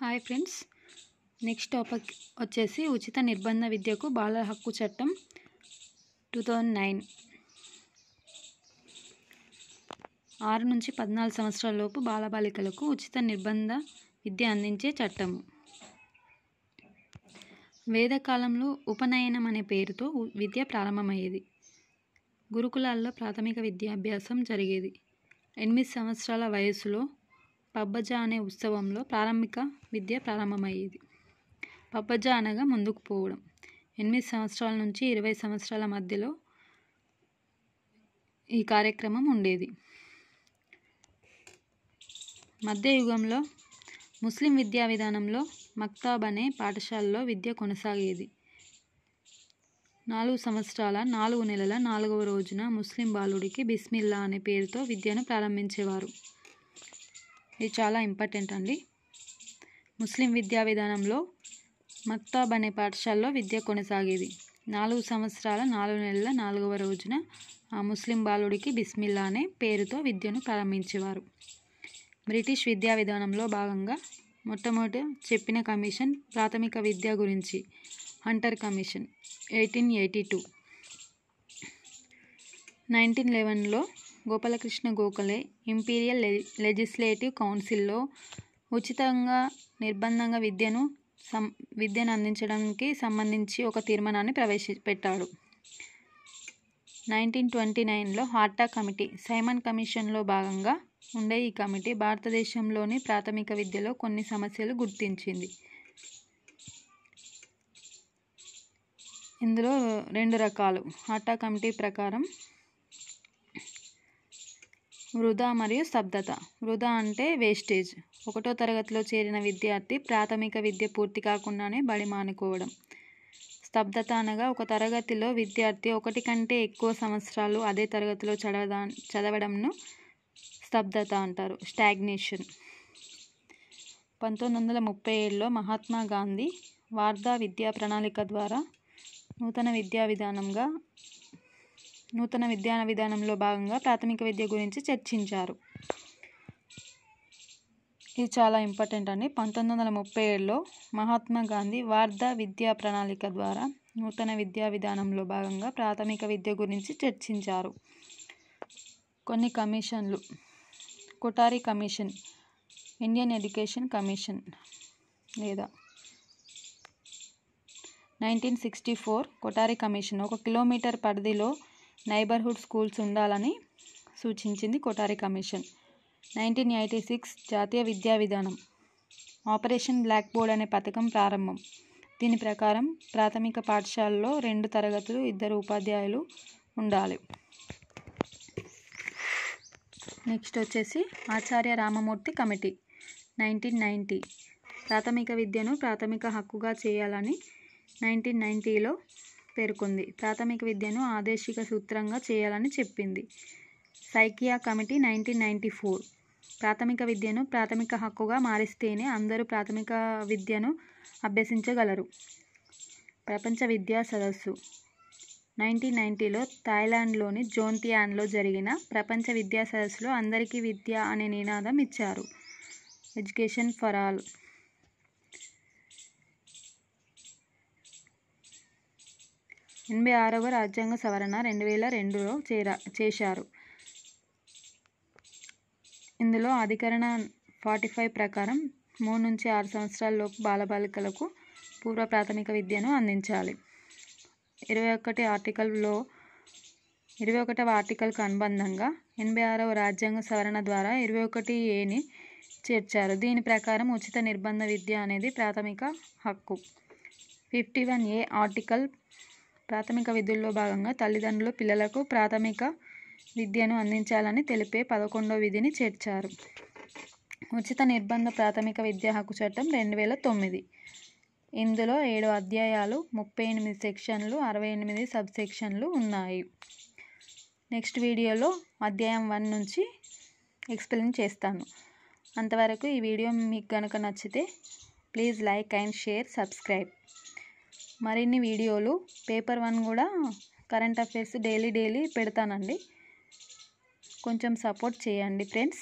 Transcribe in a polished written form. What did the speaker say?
Hi friends, next topic వచ్చేసి ఉచిత నిర్బంధ విద్యకు బాలల హక్కు చట్టం 2009. 6 నుంచి 14 సంవత్సరాల లోపు బాలబాలికలకు ఉచిత నిర్బంధ విద్య అందించే చట్టము. వేదకాలంలో ఉపనయనం అనే పేరుతో విద్య ప్రారంభమయ్యేది. గురుకులాల్లో ప్రాథమిక విద్యాభ్యాసం జరిగేది. 8 సంవత్సరాల వయసులో పబ్బజ అనే ఉత్సవంలో ప్రారంభిక విద్య ప్రారంభమయ్యేది. పబ్బజ అనగా ముందుకు పోవడం. 8 సంవత్సరాల నుంచి 20 సంవత్సరాల మధ్యలో ఈ కార్యక్రమం ఉండేది. మధ్యయుగంలో ముస్లిం విద్యా విధానంలో మక్తాబ్ అనే పాఠశాలలో విద్య కొనసాగేది. 4 సంవత్సరాల 4 నెలల 4వ రోజున ముస్లిం బాలుడికి బిస్మిల్లా అనే పేరుతో విద్యను ప్రారంభించేవారు. ఇది చాలా ఇంపార్టెంట్ అండి. ముస్లిం విద్యా విధానంలో మక్తాబ్ అనే పాఠశాలలో విద్య కొనసాగేది. 4 సంవత్సరాల 4 నెలల 4వ రోజున ఆ ముస్లిం బాలుడికి బిస్మిల్లా అనే పేరుతో విద్యను ప్రారంభించేవారు. బ్రిటిష్ విద్యా విధానంలో భాగంగా మొట్టమొదట చెప్పిన కమిషన్ ప్రాథమిక విద్య గురించి, హంటర్ కమిషన్ 1882. 1911లో గోపాలకృష్ణ గోఖలే ఇంపీరియల్ లెజిస్లేటివ్ కౌన్సిల్లో ఉచితంగా నిర్బంధంగా విద్యను అందించడానికి సంబంధించి ఒక తీర్మానాన్ని ప్రవేశపెట్టాడు. 1929లో హార్టా కమిటీ సైమన్ కమిషన్లో భాగంగా ఉండే ఈ కమిటీ భారతదేశంలోని ప్రాథమిక విద్యలో కొన్ని సమస్యలు గుర్తించింది. ఇందులో 2 రకాలు. హార్టా కమిటీ ప్రకారం వృధా మరియు స్తబ్దత. వృధా అంటే వేస్టేజ్. 1వ తరగతిలో చేరిన విద్యార్థి ప్రాథమిక విద్య పూర్తి కాకుండానే బడి మానుకోవడం. స్తబ్దత అనగా ఒక తరగతిలో విద్యార్థి 1 కంటే ఎక్కువ సంవత్సరాలు అదే తరగతిలో చదవడంను స్తబ్దత అంటారు, స్టాగ్నేషన్. 1937లో మహాత్మా గాంధీ వార్ధా విద్యా ప్రణాళిక ద్వారా నూతన విద్యా విధానంలో భాగంగా ప్రాథమిక విద్య గురించి చర్చించారు. ఇది చాలా ఇంపార్టెంట్ అండి. 1937లో మహాత్మా గాంధీ వార్ధా విద్యా ప్రణాళిక ద్వారా నూతన విద్యా విధానంలో భాగంగా ప్రాథమిక విద్య గురించి చర్చించారు. కొన్ని కమిషన్లు. Kothari commission, Indian education commission లేదా 1964 కొఠారి కమిషన్ 1 కిలోమీటర్ పరిధిలో నైబర్హుడ్ స్కూల్స్ ఉండాలని సూచించింది కొఠారి కమిషన్. 1986 జాతీయ విద్యా విధానం, ఆపరేషన్ బ్లాక్ బోర్డ్ అనే పథకం ప్రారంభం. దీని ప్రకారం ప్రాథమిక పాఠశాలలో 2 తరగతులు 2 ఉపాధ్యాయులు ఉండాలి. నెక్స్ట్ వచ్చేసి ఆచార్య రామమూర్తి కమిటీ 1990 ప్రాథమిక విద్యను ప్రాథమిక హక్కుగా చేయాలని 1990లో పేర్కొంది. ప్రాథమిక విద్యను ఆదేశిక సూత్రంగా చేయాలని చెప్పింది. సైకియా కమిటీ 1994 ప్రాథమిక విద్యను ప్రాథమిక హక్కుగా మారిస్తేనే అందరూ ప్రాథమిక విద్యను అభ్యసించగలరు. ప్రపంచ విద్యా సదస్సు 1990లో థాయిలాండ్లోని జోంతియాన్లో జరిగిన ప్రపంచ విద్యా సదస్సులో అందరికీ విద్య అనే నినాదం ఇచ్చారు. Education for all. 86వ రాజ్యాంగ సవరణ 2002లో చేశారు. ఇందులో అధికరణ 45 ప్రకారం 3 నుంచి 6 సంవత్సరాల లోపు బాలబాలికలకు పూర్వ ప్రాథమిక విద్యను అందించాలి. 21వ ఆర్టికల్కు అనుబంధంగా 86వ రాజ్యాంగ సవరణ ద్వారా 21A చేర్చారు. దీని ప్రకారం ఉచిత నిర్బంధ విద్య అనేది ప్రాథమిక హక్కు. 51A ఆర్టికల్ ప్రాథమిక విధుల్లో భాగంగా తల్లిదండ్రులు పిల్లలకు ప్రాథమిక విద్యను అందించాలని తెలిపే 11వ విధిని చేర్చారు. ఉచిత నిర్బంధ ప్రాథమిక విద్యా హక్కు చట్టం 2009. ఇందులో 7 అధ్యాయాలు, 38 సెక్షన్లు, 68 సబ్ సెక్షన్లు ఉన్నాయి. నెక్స్ట్ వీడియోలో అధ్యాయం 1 నుంచి ఎక్స్ప్లెయిన్ చేస్తాను. అంతవరకు ఈ వీడియో మీకు కనుక నచ్చితే please like and share, subscribe. మరిన్ని వీడియోలు పేపర్ 1 కూడా కరెంట్ అఫైర్స్ డైలీ పెడతానండి. కొంచెం సపోర్ట్ చేయండి ఫ్రెండ్స్.